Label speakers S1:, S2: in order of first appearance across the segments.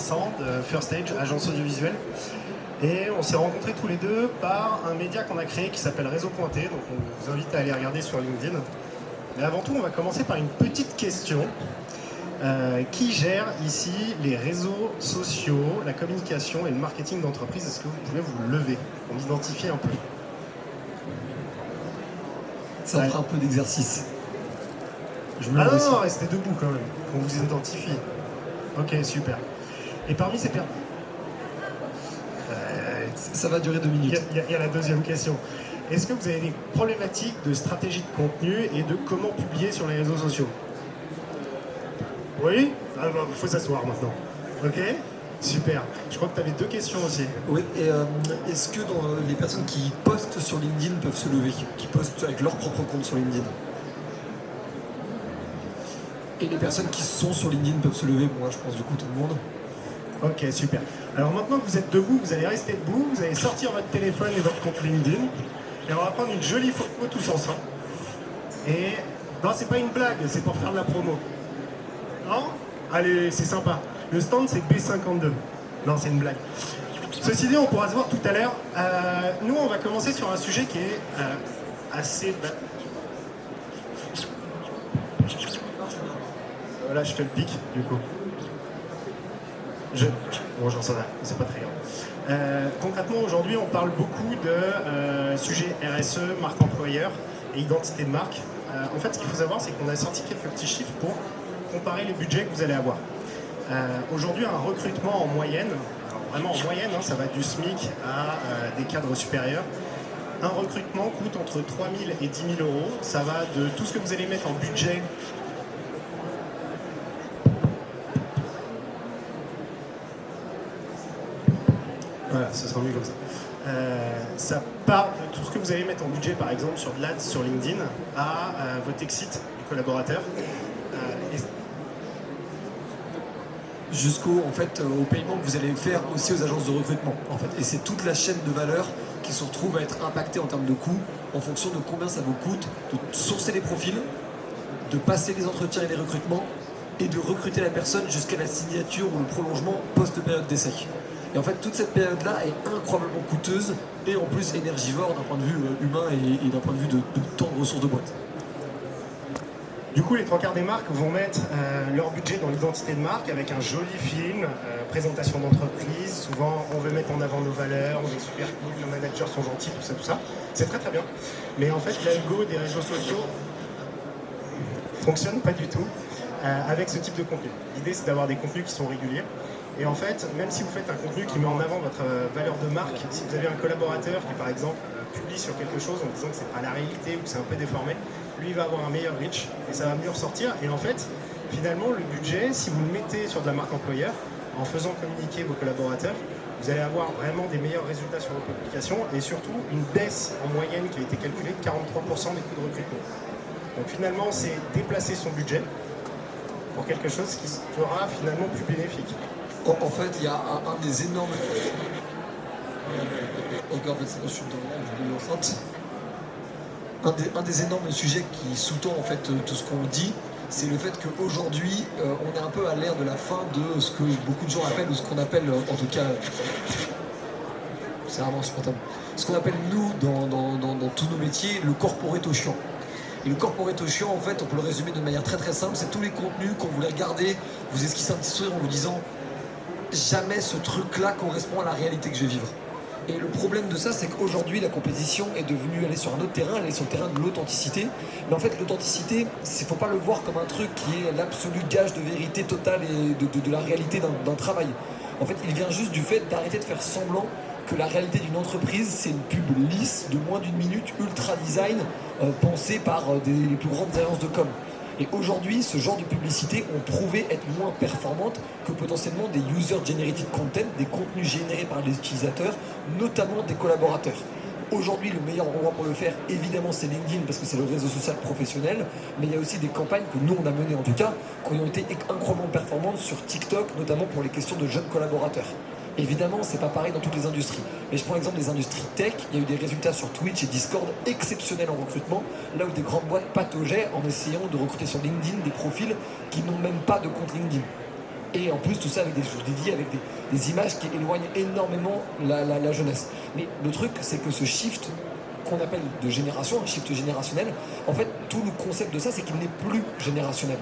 S1: Vincent de First Stage, agence audiovisuelle. Et on s'est rencontrés tous les deux par un média qu'on a créé qui s'appelle Réseau Pointé. Donc on vous invite à aller regarder sur LinkedIn. Mais avant tout, on va commencer par une petite question. Qui gère ici les réseaux sociaux, la communication et le marketing d'entreprise? Est-ce que vous pouvez vous lever pour m'identifier un peu?
S2: Ça fera un peu d'exercice.
S1: Non, restez debout quand même, qu'on vous identifie. Ok, super. Et parmi ces personnes...
S2: ça va durer 2 minutes.
S1: Il y a la deuxième question. Est-ce que vous avez des problématiques de stratégie de contenu et de comment publier sur les réseaux sociaux? Oui? Il faut s'asseoir maintenant. Ok? Super. Je crois que tu avais 2 questions aussi.
S2: Oui, et est-ce que les personnes qui postent sur LinkedIn peuvent se lever, qui postent avec leur propre compte sur LinkedIn? Et les personnes qui sont sur LinkedIn peuvent se lever, moi je pense du coup tout le monde.
S1: Ok, super. Alors maintenant que vous êtes debout, vous allez rester debout, vous allez sortir votre téléphone et votre compte LinkedIn, et on va prendre une jolie photo tous ensemble. Et non, c'est pas une blague, c'est pour faire de la promo. Non? Allez, c'est sympa. Le stand, c'est B52. Non, c'est une blague. Ceci dit, on pourra se voir tout à l'heure. Nous, on va commencer sur un sujet qui est assez... Voilà, je te le pique, du coup. Bon, j'en sais rien, c'est pas très grave. Concrètement, aujourd'hui, on parle beaucoup de sujets RSE, marque employeur et identité de marque. En fait, ce qu'il faut savoir, c'est qu'on a sorti quelques petits chiffres pour comparer les budgets que vous allez avoir. Aujourd'hui, un recrutement en moyenne, alors vraiment en moyenne, ça va du SMIC à des cadres supérieurs. Un recrutement coûte entre 3 000 et 10 000 euros. Ça va de tout ce que vous allez mettre en budget. Voilà, ce sera mieux comme ça. Ça part de tout ce que vous allez mettre en budget, par exemple, sur de l'AD sur LinkedIn, à votre exit du collaborateur.
S2: Jusqu'au au paiement que vous allez faire aussi aux agences de recrutement. En fait. Et c'est toute la chaîne de valeur qui se retrouve à être impactée en termes de coûts en fonction de combien ça vous coûte de sourcer les profils, de passer les entretiens et les recrutements et de recruter la personne jusqu'à la signature ou le prolongement post-période d'essai. Et en fait, toute cette période-là est incroyablement coûteuse et en plus énergivore d'un point de vue humain et d'un point de vue de temps de ressources de boîte.
S1: Du coup, les 3/4 des marques vont mettre leur budget dans l'identité de marque avec un joli film, présentation d'entreprise. Souvent, on veut mettre en avant nos valeurs, on est super cool, nos managers sont gentils, tout ça. C'est très très bien. Mais en fait, l'algo des réseaux sociaux fonctionne pas du tout avec ce type de contenu. L'idée, c'est d'avoir des contenus qui sont réguliers. Et en fait, même si vous faites un contenu qui met en avant votre valeur de marque, si vous avez un collaborateur qui, par exemple, publie sur quelque chose en disant que c'est pas la réalité ou que c'est un peu déformé, lui, il va avoir un meilleur reach et ça va mieux ressortir. Et en fait, finalement, le budget, si vous le mettez sur de la marque employeur, en faisant communiquer vos collaborateurs, vous allez avoir vraiment des meilleurs résultats sur vos publications et surtout une baisse en moyenne qui a été calculée de 43% des coûts de recrutement. Donc finalement, c'est déplacer son budget pour quelque chose qui sera finalement plus bénéfique.
S2: En fait, il y a un des énormes... Ok, en fait, c'est je suis dans l'enceinte. Un des énormes sujets qui sous-tend en fait tout ce qu'on dit, c'est le fait qu'aujourd'hui, on est un peu à l'ère de la fin de ce que beaucoup de gens appellent, ou ce qu'on appelle, en tout cas, c'est vraiment insupportable, ce qu'on appelle nous, dans tous nos métiers, le corporate au chiant. Et le corporate au chiant, en fait, on peut le résumer de manière très très simple, c'est tous les contenus, quand vous les regardez, vous esquissez un petit sourire en vous disant « jamais ce truc-là correspond à la réalité que je vais vivre ». Et le problème de ça, c'est qu'aujourd'hui, la compétition est devenue aller sur un autre terrain, aller sur le terrain de l'authenticité. Mais en fait, l'authenticité, il ne faut pas le voir comme un truc qui est l'absolu gage de vérité totale et de la réalité d'un travail. En fait, il vient juste du fait d'arrêter de faire semblant que la réalité d'une entreprise, c'est une pub lisse de moins d'1 minute, ultra design, pensée par les plus grandes agences de com. Et aujourd'hui, ce genre de publicité ont prouvé être moins performantes que potentiellement des user-generated content, des contenus générés par les utilisateurs, notamment des collaborateurs. Aujourd'hui, le meilleur endroit pour le faire, évidemment, c'est LinkedIn parce que c'est le réseau social professionnel, mais il y a aussi des campagnes que nous, on a menées en tout cas, qui ont été incroyablement performantes sur TikTok, notamment pour les questions de jeunes collaborateurs. Évidemment, c'est pas pareil dans toutes les industries. Mais je prends l'exemple des industries tech. Il y a eu des résultats sur Twitch et Discord exceptionnels en recrutement, là où des grandes boîtes pataugeaient en essayant de recruter sur LinkedIn des profils qui n'ont même pas de compte LinkedIn. Et en plus, tout ça avec des choses dédiées, avec des images qui éloignent énormément la jeunesse. Mais le truc, c'est que ce shift qu'on appelle de génération, un shift générationnel, en fait, tout le concept de ça, c'est qu'il n'est plus générationnel.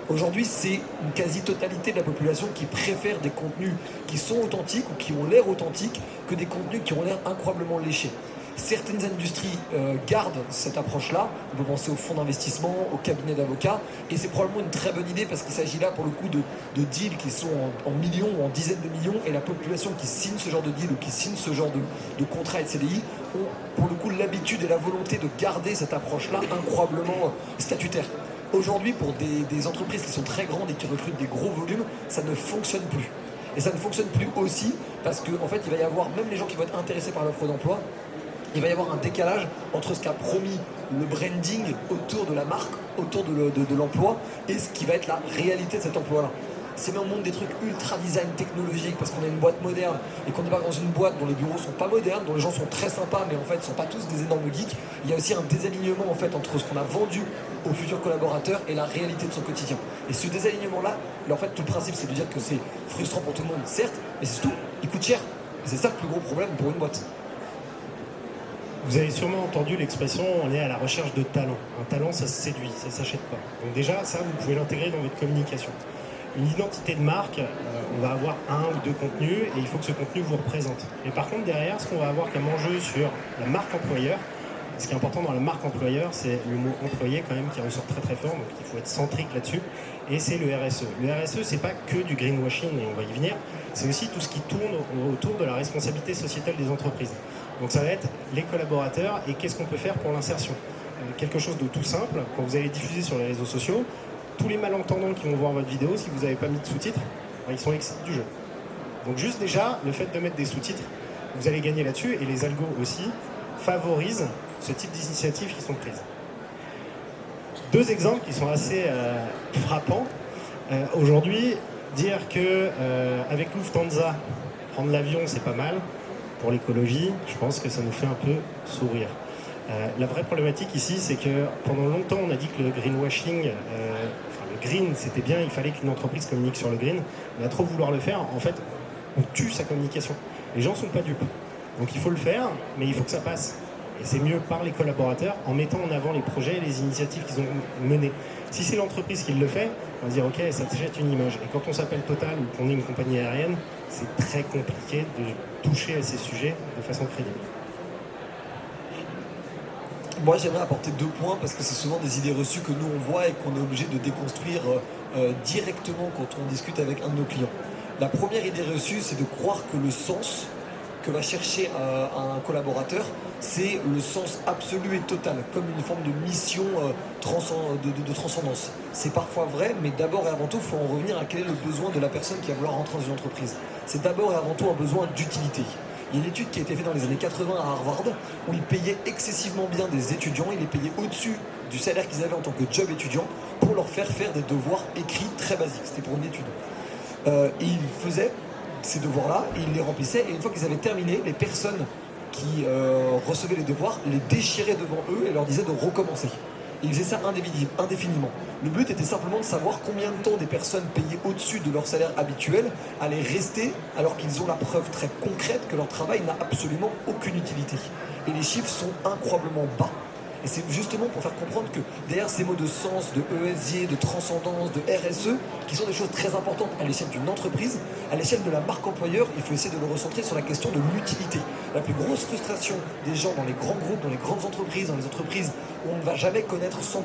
S2: Aujourd'hui, c'est une quasi-totalité de la population qui préfère des contenus qui sont authentiques ou qui ont l'air authentiques que des contenus qui ont l'air incroyablement léchés. Certaines industries gardent cette approche-là. On peut penser aux fonds d'investissement, aux cabinets d'avocats. Et c'est probablement une très bonne idée parce qu'il s'agit là, pour le coup, de deals qui sont en millions ou en dizaines de millions. Et la population qui signe ce genre de deal ou qui signe ce genre de contrat et de CDI ont, pour le coup, l'habitude et la volonté de garder cette approche-là incroyablement statutaire. Aujourd'hui, pour des entreprises qui sont très grandes et qui recrutent des gros volumes, ça ne fonctionne plus. Et ça ne fonctionne plus aussi parce qu'en fait, il va y avoir, même les gens qui vont être intéressés par l'offre d'emploi, il va y avoir un décalage entre ce qu'a promis le branding autour de la marque, autour de l'emploi, et ce qui va être la réalité de cet emploi-là. Si on montre des trucs ultra design technologiques parce qu'on est une boîte moderne et qu'on débarque dans une boîte dont les bureaux sont pas modernes, dont les gens sont très sympas mais en fait ne sont pas tous des énormes geeks, il y a aussi un désalignement en fait entre ce qu'on a vendu aux futurs collaborateurs et la réalité de son quotidien. Et ce désalignement-là, en fait tout le principe c'est de dire que c'est frustrant pour tout le monde, certes, mais c'est tout, il coûte cher. Et c'est ça le plus gros problème pour une boîte.
S1: Vous avez sûrement entendu l'expression « on est à la recherche de talent ». Un talent, ça se séduit, ça ne s'achète pas. Donc déjà, ça, vous pouvez l'intégrer dans votre communication. Une identité de marque, on va avoir un ou deux contenus et il faut que ce contenu vous représente. Et par contre, derrière, ce qu'on va avoir comme enjeu sur la marque employeur, ce qui est important dans la marque employeur, c'est le mot employé quand même qui ressort très très fort, donc il faut être centrique là-dessus, et c'est le RSE. Le RSE, c'est pas que du greenwashing, et on va y venir, c'est aussi tout ce qui tourne autour de la responsabilité sociétale des entreprises. Donc ça va être les collaborateurs et qu'est-ce qu'on peut faire pour l'insertion. Quelque chose de tout simple, quand vous allez diffuser sur les réseaux sociaux, tous les malentendants qui vont voir votre vidéo, si vous n'avez pas mis de sous-titres, ils sont excités du jeu. Donc juste déjà, le fait de mettre des sous-titres, vous allez gagner là-dessus, et les algos aussi favorisent ce type d'initiatives qui sont prises. Deux exemples qui sont assez frappants. Aujourd'hui, dire que avec Lufthansa, prendre l'avion, c'est pas mal. Pour l'écologie, je pense que ça nous fait un peu sourire. La vraie problématique ici, c'est que pendant longtemps, on a dit que le greenwashing, le green, c'était bien, il fallait qu'une entreprise communique sur le green. Mais à trop vouloir le faire, en fait, on tue sa communication. Les gens ne sont pas dupes. Donc il faut le faire, mais il faut que ça passe. Et c'est mieux par les collaborateurs en mettant en avant les projets et les initiatives qu'ils ont menées. Si c'est l'entreprise qui le fait, on va dire ok, ça te jette une image. Et quand on s'appelle Total ou qu'on est une compagnie aérienne, c'est très compliqué de toucher à ces sujets de façon crédible.
S2: Moi j'aimerais apporter 2 points parce que c'est souvent des idées reçues que nous on voit et qu'on est obligé de déconstruire directement quand on discute avec un de nos clients. La première idée reçue, c'est de croire que le sens que va chercher un collaborateur, c'est le sens absolu et total, comme une forme de mission de transcendance. C'est parfois vrai, mais d'abord et avant tout, il faut en revenir à quel est le besoin de la personne qui va vouloir rentrer dans une entreprise. C'est d'abord et avant tout un besoin d'utilité. Il y a une étude qui a été faite dans les années 80 à Harvard, où ils payaient excessivement bien des étudiants, ils les payaient au-dessus du salaire qu'ils avaient en tant que job étudiant, pour leur faire des devoirs écrits très basiques. C'était pour une étude. Et ils faisaient ces devoirs-là, et ils les remplissaient, et une fois qu'ils avaient terminé, les personnes qui recevaient les devoirs les déchiraient devant eux et leur disaient de recommencer. Et ils faisaient ça indéfiniment. Le but était simplement de savoir combien de temps des personnes payées au-dessus de leur salaire habituel allaient rester alors qu'ils ont la preuve très concrète que leur travail n'a absolument aucune utilité. Et les chiffres sont incroyablement bas. Et c'est justement pour faire comprendre que derrière ces mots de sens, de ESG, de transcendance, de RSE, qui sont des choses très importantes à l'échelle d'une entreprise, à l'échelle de la marque employeur, il faut essayer de le recentrer sur la question de l'utilité. La plus grosse frustration des gens dans les grands groupes, dans les grandes entreprises, dans les entreprises où on ne va jamais connaître 100%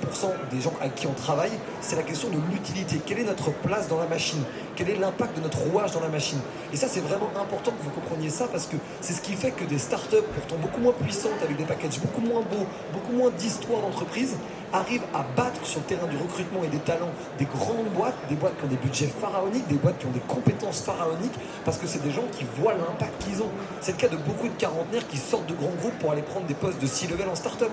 S2: des gens avec qui on travaille, c'est la question de l'utilité. Quelle est notre place dans la machine? Quel est l'impact de notre rouage dans la machine? Et ça, c'est vraiment important que vous compreniez ça, parce que c'est ce qui fait que des startups, pourtant beaucoup moins puissantes, avec des packages beaucoup moins beaux, beaucoup moins d'histoire d'entreprise, arrivent à battre sur le terrain du recrutement et des talents des grandes boîtes, des boîtes qui ont des budgets pharaoniques, des boîtes qui ont des compétences pharaoniques, parce que c'est des gens qui voient l'impact qu'ils ont. C'est le cas de beaucoup de quarantenaires qui sortent de grands groupes pour aller prendre des postes de C-level en start-up.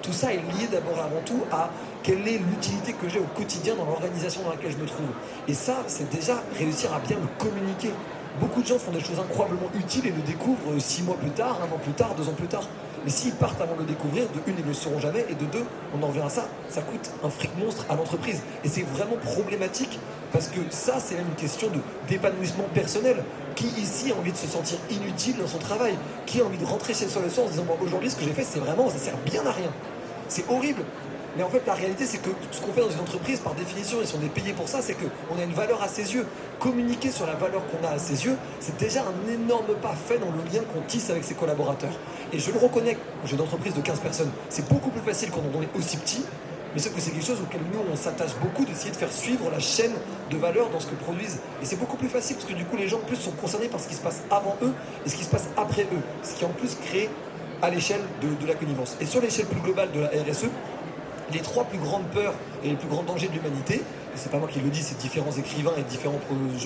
S2: Tout ça est lié d'abord et avant tout à quelle est l'utilité que j'ai au quotidien dans l'organisation dans laquelle je me trouve. Et ça, c'est déjà réussir à bien le communiquer Beaucoup de gens font des choses incroyablement utiles et le découvrent 6 mois plus tard, 1 an plus tard, 2 ans plus tard. Mais s'ils partent avant de le découvrir, de une, ils ne le sauront jamais, et de deux, on en revient à ça, ça coûte un fric monstre à l'entreprise. Et c'est vraiment problématique, parce que ça, c'est même une question d'épanouissement personnel. Qui ici a envie de se sentir inutile dans son travail? Qui a envie de rentrer chez soi le soir en se disant, bon, aujourd'hui, ce que j'ai fait, c'est vraiment, ça sert bien à rien. C'est horrible. Mais en fait, la réalité, c'est que ce qu'on fait dans une entreprise, par définition, et si on est payé pour ça, c'est qu'on a une valeur à ses yeux. Communiquer sur la valeur qu'on a à ses yeux, c'est déjà un énorme pas fait dans le lien qu'on tisse avec ses collaborateurs. Et je le reconnais, j'ai une entreprise de 15 personnes, c'est beaucoup plus facile quand on est aussi petit, mais sauf que c'est quelque chose auquel nous, on s'attache beaucoup, d'essayer de faire suivre la chaîne de valeur dans ce que produisent. Et c'est beaucoup plus facile, parce que du coup, les gens, en plus, sont concernés par ce qui se passe avant eux et ce qui se passe après eux. Ce qui, en plus, crée à l'échelle de la connivence. Et sur l'échelle plus globale de la RSE, les 3 plus grandes peurs et les plus grands dangers de l'humanité, et c'est pas moi qui le dis, c'est différents écrivains et différents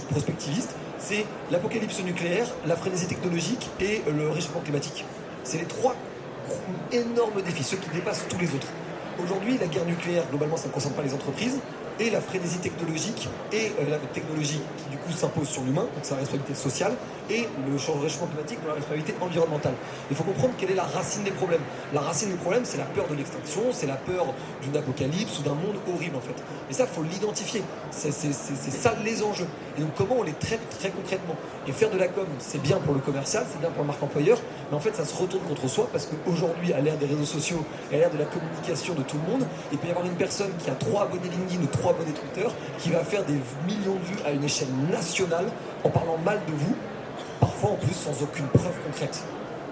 S2: prospectivistes, c'est l'apocalypse nucléaire, la frénésie technologique et le réchauffement climatique. C'est les 3 énormes défis, ceux qui dépassent tous les autres. Aujourd'hui, la guerre nucléaire, globalement, ça ne concerne pas les entreprises, et la frénésie technologique, et la technologie qui du coup s'impose sur l'humain, donc c'est la responsabilité sociale, et le réchauffement climatique, donc la responsabilité environnementale. Il faut comprendre quelle est la racine des problèmes. La racine des problèmes, c'est la peur de l'extinction, c'est la peur d'une apocalypse ou d'un monde horrible en fait. Et ça, il faut l'identifier. C'est ça les enjeux. Et donc comment on les traite très concrètement. Et faire de la com, c'est bien pour le commercial, c'est bien pour le marque employeur, mais en fait ça se retourne contre soi parce qu'aujourd'hui, à l'ère des réseaux sociaux, à l'ère de la communication de tout le monde, il peut y avoir une personne qui a 3 abonnés LinkedIn ou 3 abonnés Twitter qui va faire des millions de vues à une échelle nationale en parlant mal de vous, parfois en plus sans aucune preuve concrète.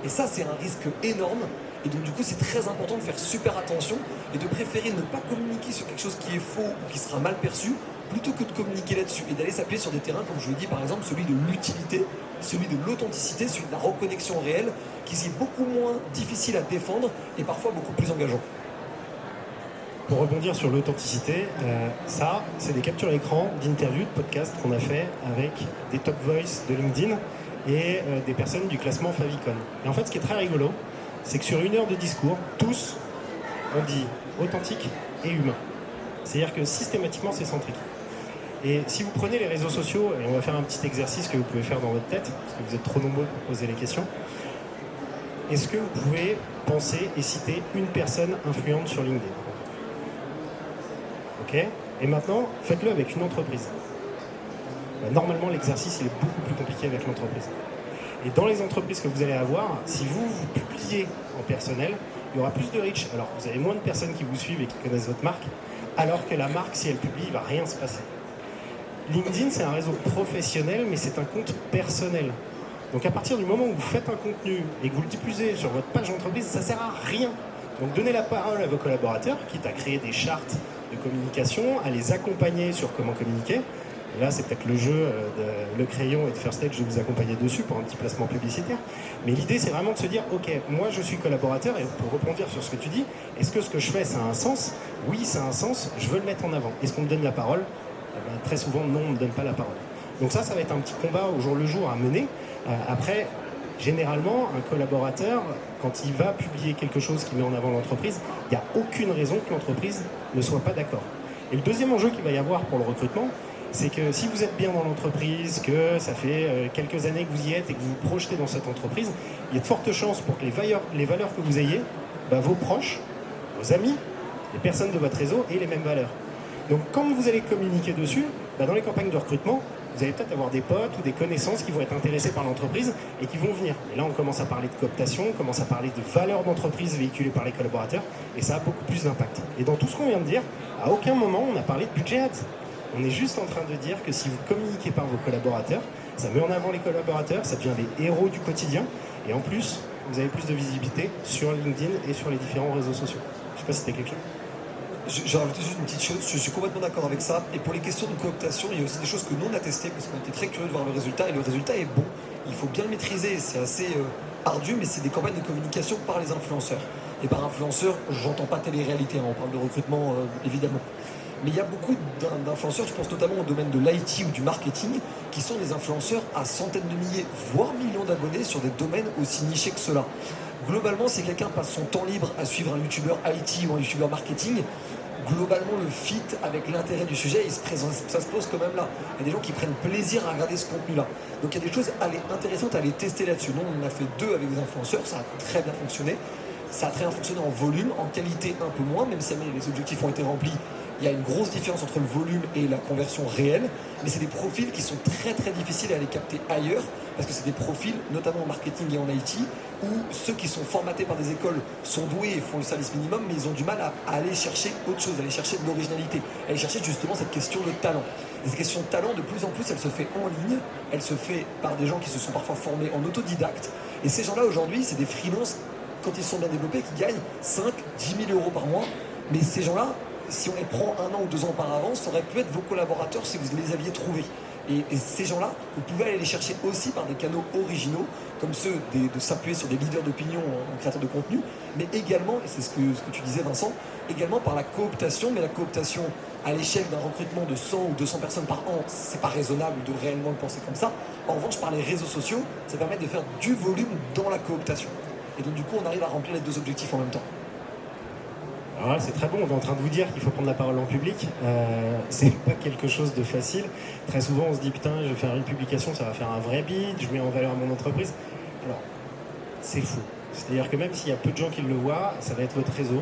S2: Et ça, c'est un risque énorme. Et donc du coup, c'est très important de faire super attention et de préférer ne pas communiquer sur quelque chose qui est faux ou qui sera mal perçu, plutôt que de communiquer là-dessus et d'aller s'appuyer sur des terrains, comme je le dis, par exemple, celui de l'utilité, celui de l'authenticité, celui de la reconnexion réelle, qui est beaucoup moins difficile à défendre et parfois beaucoup plus engageant.
S1: Pour rebondir sur l'authenticité, ça, c'est des captures écran d'interviews, de podcasts qu'on a fait avec des top voice de LinkedIn et des personnes du classement Favicon. Et en fait, ce qui est très rigolo, c'est que sur 1 heure de discours, tous, on dit authentique et humain. C'est-à-dire que systématiquement, c'est centrique. Et si vous prenez les réseaux sociaux, et on va faire un petit exercice que vous pouvez faire dans votre tête, parce que vous êtes trop nombreux pour poser les questions, est-ce que vous pouvez penser et citer une personne influente sur LinkedIn? Ok. Et maintenant, faites-le avec une entreprise. Normalement, l'exercice il est beaucoup plus compliqué avec l'entreprise. Et dans les entreprises que vous allez avoir, si vous publiez en personnel, il y aura plus de reach. Alors, vous avez moins de personnes qui vous suivent et qui connaissent votre marque, alors que la marque, si elle publie, il ne va rien se passer. LinkedIn, c'est un réseau professionnel, mais c'est un compte personnel. Donc, à partir du moment où vous faites un contenu et que vous le diffusez sur votre page d'entreprise, ça ne sert à rien. Donc, donnez la parole à vos collaborateurs, quitte à créer des chartes de communication, à les accompagner sur comment communiquer. Et là, c'est peut-être le jeu de Le Crayon et de First Stage de vous accompagner dessus pour un petit placement publicitaire. Mais l'idée, c'est vraiment de se dire, ok, moi, je suis collaborateur, et pour rebondir sur ce que tu dis, est-ce que ce que je fais, ça a un sens? Oui, ça a un sens, je veux le mettre en avant. Est-ce qu'on me donne la parole? Très souvent, non, on ne me donne pas la parole. Donc ça va être un petit combat au jour le jour à mener. Après, généralement, un collaborateur, quand il va publier quelque chose qui met en avant l'entreprise, il n'y a aucune raison que l'entreprise ne soit pas d'accord. Et le deuxième enjeu qu'il va y avoir pour le recrutement, c'est que si vous êtes bien dans l'entreprise, que ça fait quelques années que vous y êtes et que vous vous projetez dans cette entreprise, il y a de fortes chances pour que les valeurs que vous ayez, vos proches, vos amis, les personnes de votre réseau aient les mêmes valeurs. Donc quand vous allez communiquer dessus, dans les campagnes de recrutement, vous allez peut-être avoir des potes ou des connaissances qui vont être intéressés par l'entreprise et qui vont venir. Et là, on commence à parler de cooptation, on commence à parler de valeurs d'entreprise véhiculées par les collaborateurs, et ça a beaucoup plus d'impact. Et dans tout ce qu'on vient de dire, à aucun moment on a parlé de budget ads. On est juste en train de dire que si vous communiquez par vos collaborateurs, ça met en avant les collaborateurs, ça devient des héros du quotidien, et en plus, vous avez plus de visibilité sur LinkedIn et sur les différents réseaux sociaux. Je ne sais pas si c'était quelque chose.
S2: J'ai rajouté juste une petite chose, je suis complètement d'accord avec ça. Et pour les questions de cooptation, il y a aussi des choses que nous on a testées parce qu'on était très curieux de voir le résultat. Et le résultat est bon. Il faut bien le maîtriser. C'est assez ardu, mais c'est des campagnes de communication par les influenceurs. Et par influenceurs, j'entends pas télé-réalité, on parle de recrutement évidemment. Mais il y a beaucoup d'influenceurs, je pense notamment au domaine de l'IT ou du marketing, qui sont des influenceurs à centaines de milliers, voire millions d'abonnés sur des domaines aussi nichés que ceux-là. Globalement, si quelqu'un passe son temps libre à suivre un youtubeur IT ou un youtubeur marketing, globalement le fit avec l'intérêt du sujet, ça se pose quand même là. Il y a des gens qui prennent plaisir à regarder ce contenu-là. Donc il y a des choses intéressantes à aller tester là-dessus. Nous, on en a fait 2 avec des influenceurs, ça a très bien fonctionné. Ça a très bien fonctionné en volume, en qualité un peu moins, même si les objectifs ont été remplis. Il y a une grosse différence entre le volume et la conversion réelle, mais c'est des profils qui sont très très difficiles à aller capter ailleurs, parce que c'est des profils, notamment en marketing et en IT, où ceux qui sont formatés par des écoles sont doués et font le service minimum, mais ils ont du mal à aller chercher autre chose, à aller chercher de l'originalité, à aller chercher justement cette question de talent. Et cette question de talent, de plus en plus, elle se fait en ligne, elle se fait par des gens qui se sont parfois formés en autodidacte, et ces gens-là aujourd'hui, c'est des freelances, quand ils sont bien développés, qui gagnent 5, 10 000 euros par mois, mais ces gens-là, si on les prend 1 an ou 2 ans par avance, ça aurait pu être vos collaborateurs si vous les aviez trouvés. Et ces gens-là, vous pouvez aller les chercher aussi par des canaux originaux, comme ceux de s'appuyer sur des leaders d'opinion en créateurs de contenu, mais également, et c'est ce que tu disais Vincent, également par la cooptation, mais la cooptation à l'échelle d'un recrutement de 100 ou 200 personnes par an, c'est pas raisonnable de réellement le penser comme ça. En revanche, par les réseaux sociaux, ça permet de faire du volume dans la cooptation. Et donc du coup, on arrive à remplir les 2 objectifs en même temps.
S1: Alors là, c'est très bon, on est en train de vous dire qu'il faut prendre la parole en public. C'est pas quelque chose de facile. Très souvent, on se dit, putain, je vais faire une publication, ça va faire un vrai bid, je mets en valeur mon entreprise. Alors, c'est faux. C'est-à-dire que même s'il y a peu de gens qui le voient, ça va être votre réseau.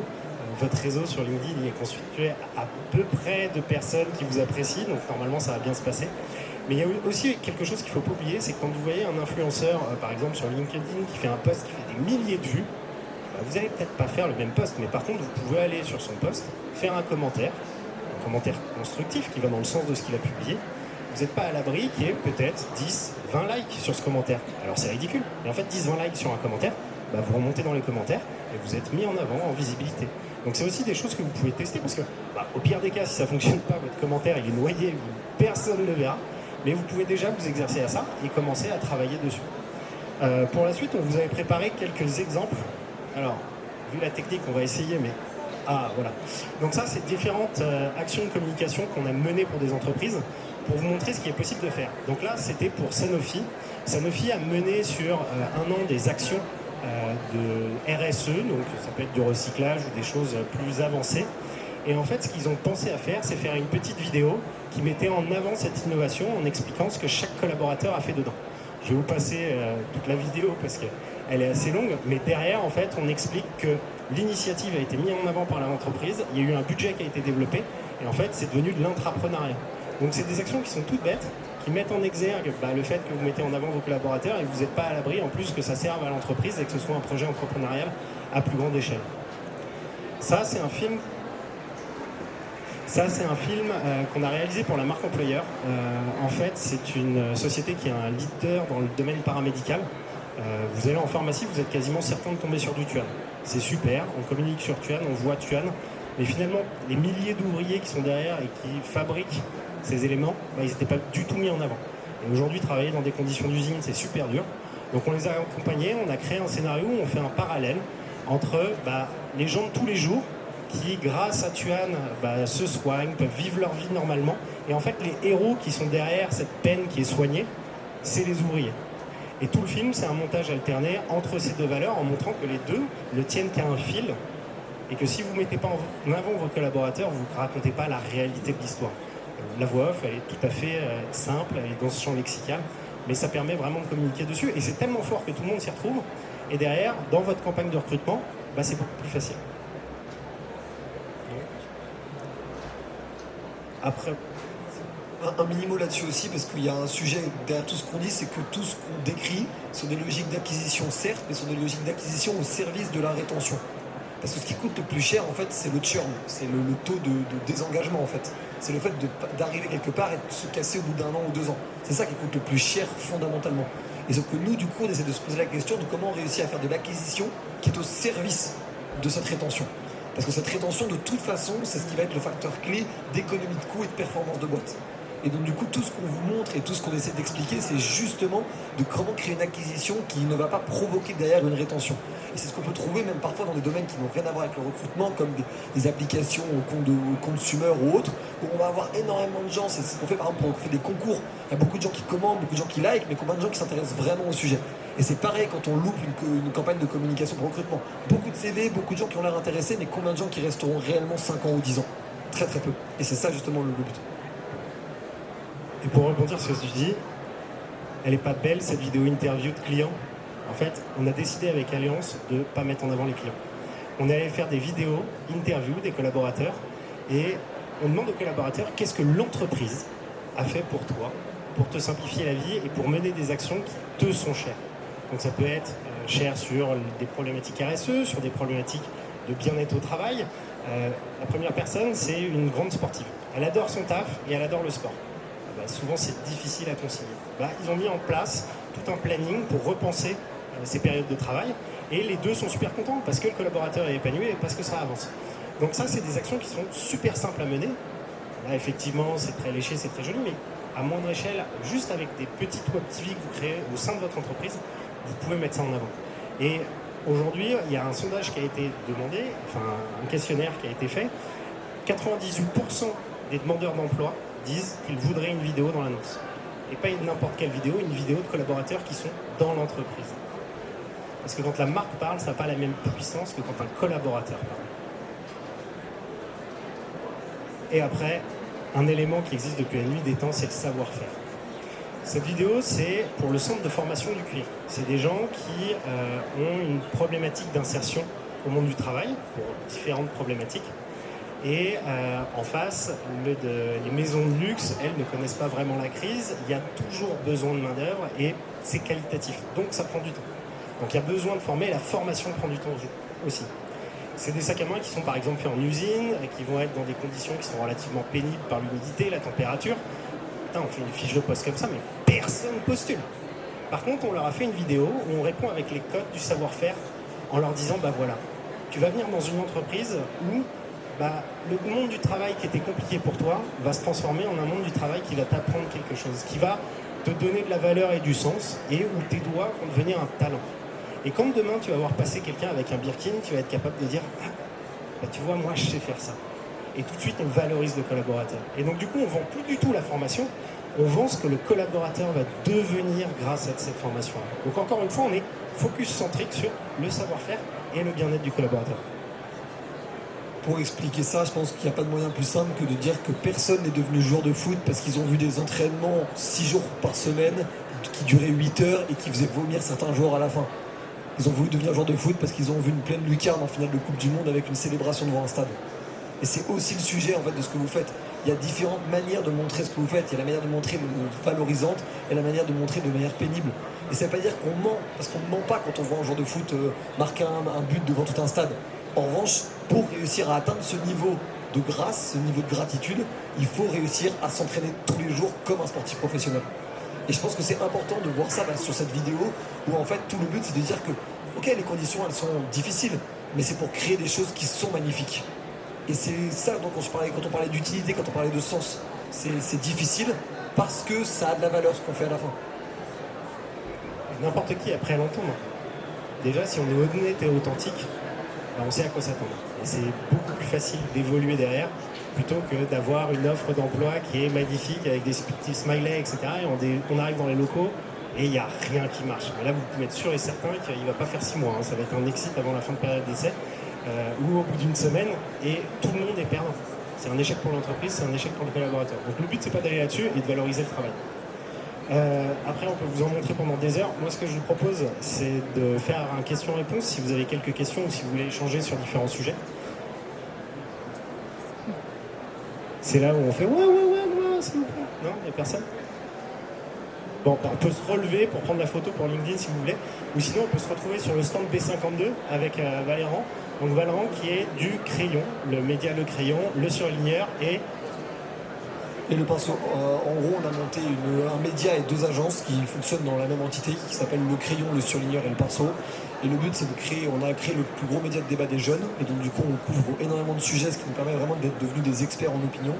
S1: Votre réseau sur LinkedIn, il est constitué à peu près de personnes qui vous apprécient, donc normalement, ça va bien se passer. Mais il y a aussi quelque chose qu'il ne faut pas oublier, c'est que quand vous voyez un influenceur, par exemple sur LinkedIn, qui fait un post qui fait des milliers de vues, vous n'allez peut-être pas faire le même post, mais par contre, vous pouvez aller sur son post, faire un commentaire constructif qui va dans le sens de ce qu'il a publié. Vous n'êtes pas à l'abri qu'il y ait peut-être 10, 20 likes sur ce commentaire. Alors c'est ridicule, mais en fait 10, 20 likes sur un commentaire, vous remontez dans les commentaires et vous êtes mis en avant en visibilité. Donc c'est aussi des choses que vous pouvez tester parce que au pire des cas, si ça ne fonctionne pas, votre commentaire il est noyé, personne ne le verra, mais vous pouvez déjà vous exercer à ça et commencer à travailler dessus. Pour la suite, on vous avait préparé quelques exemples. Alors, vu la technique, on va essayer, mais... Ah, voilà. Donc ça, c'est différentes actions de communication qu'on a menées pour des entreprises pour vous montrer ce qui est possible de faire. Donc là, c'était pour Sanofi. Sanofi a mené sur 1 an des actions de RSE, donc ça peut être du recyclage ou des choses plus avancées. Et en fait, ce qu'ils ont pensé à faire, c'est faire une petite vidéo qui mettait en avant cette innovation en expliquant ce que chaque collaborateur a fait dedans. Je vais vous passer toute la vidéo parce qu'elle est assez longue, mais derrière, en fait, on explique que l'initiative a été mise en avant par l'entreprise, il y a eu un budget qui a été développé, et en fait, c'est devenu de l'intrapreneuriat. Donc, c'est des actions qui sont toutes bêtes, qui mettent en exergue le fait que vous mettez en avant vos collaborateurs et que vous n'êtes pas à l'abri, en plus que ça serve à l'entreprise et que ce soit un projet entrepreneurial à plus grande échelle. Ça, c'est un film qu'on a réalisé pour la marque employeur. En fait, c'est une société qui est un leader dans le domaine paramédical. Vous allez en pharmacie, vous êtes quasiment certain de tomber sur du Tuan. C'est super, on communique sur Tuan, on voit Tuan, mais finalement, les milliers d'ouvriers qui sont derrière et qui fabriquent ces éléments, ils n'étaient pas du tout mis en avant. Et aujourd'hui, travailler dans des conditions d'usine, c'est super dur. Donc on les a accompagnés, on a créé un scénario où on fait un parallèle entre les gens de tous les jours qui, grâce à Tuan, se soignent, peuvent vivre leur vie normalement. Et en fait, les héros qui sont derrière cette peine qui est soignée, c'est les ouvriers. Et tout le film, c'est un montage alterné entre ces 2 valeurs en montrant que les 2 ne tiennent qu'à un fil et que si vous ne mettez pas en avant vos collaborateurs, vous ne racontez pas la réalité de l'histoire. La voix off, elle est tout à fait simple, elle est dans ce champ lexical, mais ça permet vraiment de communiquer dessus. Et c'est tellement fort que tout le monde s'y retrouve. Et derrière, dans votre campagne de recrutement, c'est beaucoup plus facile. Après...
S2: Un mini-mot là-dessus aussi, parce qu'il y a un sujet derrière tout ce qu'on dit, c'est que tout ce qu'on décrit sont des logiques d'acquisition, certes, mais sont des logiques d'acquisition au service de la rétention. Parce que ce qui coûte le plus cher, en fait, c'est le churn, c'est le taux de désengagement, en fait. C'est le fait d'arriver quelque part et de se casser au bout d'1 an ou 2 ans. C'est ça qui coûte le plus cher, fondamentalement. Et sauf que nous, du coup, on essaie de se poser la question de comment on réussit à faire de l'acquisition qui est au service de cette rétention. Parce que cette rétention, de toute façon, c'est ce qui va être le facteur clé d'économie de coût et de performance de boîte. Et donc du coup, tout ce qu'on vous montre et tout ce qu'on essaie d'expliquer, c'est justement de comment créer une acquisition qui ne va pas provoquer derrière une rétention. Et c'est ce qu'on peut trouver même parfois dans des domaines qui n'ont rien à voir avec le recrutement, comme des applications au consumer ou autres, où on va avoir énormément de gens. C'est ce qu'on fait par exemple pour faire des concours. Il y a beaucoup de gens qui commandent, beaucoup de gens qui likent, mais combien de gens qui s'intéressent vraiment au sujet. Et c'est pareil quand on loupe une campagne de communication pour recrutement. Beaucoup de CV, beaucoup de gens qui ont l'air intéressés, mais combien de gens qui resteront réellement 5 ans ou 10 ans? Très très peu. Et c'est ça justement le but.
S1: Et pour rebondir sur ce que tu dis, elle n'est pas belle cette vidéo interview de clients. En fait, on a décidé avec Alliance de ne pas mettre en avant les clients. On allait faire des vidéos interview des collaborateurs et on demande aux collaborateurs qu'est-ce que l'entreprise a fait pour toi, pour te simplifier la vie et pour mener des actions qui te sont chères. Donc ça peut être cher sur des problématiques RSE, sur des problématiques de bien-être au travail. La première personne, c'est une grande sportive. Elle adore son taf et elle adore le sport. Souvent c'est difficile à concilier. Ils ont mis en place tout un planning pour repenser ces périodes de travail et les deux sont super contents parce que le collaborateur est épanoui et parce que ça avance. Donc ça, c'est des actions qui sont super simples à mener. Là, effectivement, c'est très léché, c'est très joli, mais à moindre échelle, juste avec des petites web TV que vous créez au sein de votre entreprise, vous pouvez mettre ça en avant. Et aujourd'hui, il y a un sondage qui a été demandé, enfin un questionnaire qui a été fait. 98% des demandeurs d'emploi disent qu'ils voudraient une vidéo dans l'annonce. Et pas n'importe quelle vidéo, une vidéo de collaborateurs qui sont dans l'entreprise. Parce que quand la marque parle, ça n'a pas la même puissance que quand un collaborateur parle. Et après, un élément qui existe depuis la nuit des temps, c'est le savoir-faire. Cette vidéo, c'est pour le centre de formation du cuir. C'est des gens qui ont une problématique d'insertion au monde du travail, pour différentes problématiques. Et en face, les maisons de luxe, elles ne connaissent pas vraiment la crise. Il y a toujours besoin de main-d'œuvre et c'est qualitatif. Donc ça prend du temps. Donc il y a besoin de former. La formation prend du temps aussi. C'est des sacs à main qui sont par exemple faits en usine, qui vont être dans des conditions qui sont relativement pénibles par l'humidité, la température. Putain, on fait une fiche de poste comme ça, mais personne postule. Par contre, on leur a fait une vidéo où on répond avec les codes du savoir-faire en leur disant, voilà, tu vas venir dans une entreprise où le monde du travail qui était compliqué pour toi va se transformer en un monde du travail qui va t'apprendre quelque chose, qui va te donner de la valeur et du sens, et où tes doigts vont devenir un talent. Et quand demain tu vas voir passer quelqu'un avec un Birkin, tu vas être capable de dire tu vois, moi je sais faire ça. Et tout de suite on valorise le collaborateur. Et donc du coup on vend plus du tout la formation, on vend ce que le collaborateur va devenir grâce à cette formation. Donc encore une fois on est focus centrique sur le savoir-faire et le bien-être du collaborateur.
S2: Pour expliquer ça, je pense qu'il n'y a pas de moyen plus simple que de dire que personne n'est devenu joueur de foot parce qu'ils ont vu des entraînements 6 jours par semaine qui duraient 8 heures et qui faisaient vomir certains joueurs à la fin. Ils ont voulu devenir joueurs de foot parce qu'ils ont vu une pleine lucarne en finale de Coupe du Monde avec une célébration devant un stade. Et c'est aussi le sujet en fait de ce que vous faites. Il y a différentes manières de montrer ce que vous faites. Il y a la manière de montrer de valorisante et la manière de montrer de manière pénible. Et ça ne veut pas dire qu'on ment, parce qu'on ne ment pas quand on voit un joueur de foot marquer un but devant tout un stade. En revanche, pour réussir à atteindre ce niveau de grâce, ce niveau de gratitude, il faut réussir à s'entraîner tous les jours comme un sportif professionnel. Et je pense que c'est important de voir ça sur cette vidéo où en fait tout le but c'est de dire que ok, les conditions elles sont difficiles, mais c'est pour créer des choses qui sont magnifiques. Et c'est ça dont quand on parlait d'utilité, quand on parlait de sens, c'est difficile parce que ça a de la valeur ce qu'on fait à la fin.
S1: N'importe qui est prêt à l'entendre. Déjà si on est honnête et authentique, on sait à quoi s'attendre. Et c'est beaucoup plus facile d'évoluer derrière plutôt que d'avoir une offre d'emploi qui est magnifique avec des petits smileys, etc. Et on arrive dans les locaux et il n'y a rien qui marche. Mais là, vous pouvez être sûr et certain qu'il ne va pas faire 6 mois. Ça va être un exit avant la fin de période d'essai ou au bout d'une semaine et tout le monde est perdant. C'est un échec pour l'entreprise, c'est un échec pour le collaborateur. Donc le but, c'est pas d'aller là-dessus et de valoriser le travail. Après, on peut vous en montrer pendant des heures. Moi, ce que je vous propose, c'est de faire un question-réponse si vous avez quelques questions ou si vous voulez échanger sur différents sujets. C'est là où on fait ouais, s'il vous plaît. Non, il n'y a personne. Bon, on peut se relever pour prendre la photo pour LinkedIn si vous voulez. Ou sinon, on peut se retrouver sur le stand B52 avec Valérand. Donc Valérand qui est du crayon, le média Le Crayon, le surligneur et
S2: le pinceau. En gros, on a monté un média et 2 agences qui fonctionnent dans la même entité qui s'appelle Le Crayon, le surligneur et le pinceau. Et le but, c'est on a créé le plus gros média de débat des jeunes. Et donc, du coup, on couvre énormément de sujets, ce qui nous permet vraiment d'être devenus des experts en opinion.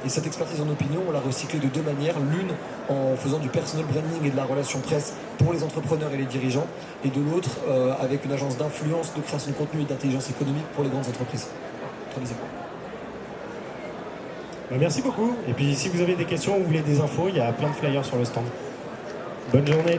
S2: Et cette expertise en opinion, on l'a recyclée de deux manières. L'une en faisant du personal branding et de la relation presse pour les entrepreneurs et les dirigeants, et de l'autre avec une agence d'influence, de création de contenu et d'intelligence économique pour les grandes entreprises.
S3: Merci beaucoup. Et puis si vous avez des questions ou vous voulez des infos, il y a plein de flyers sur le stand. Bonne journée.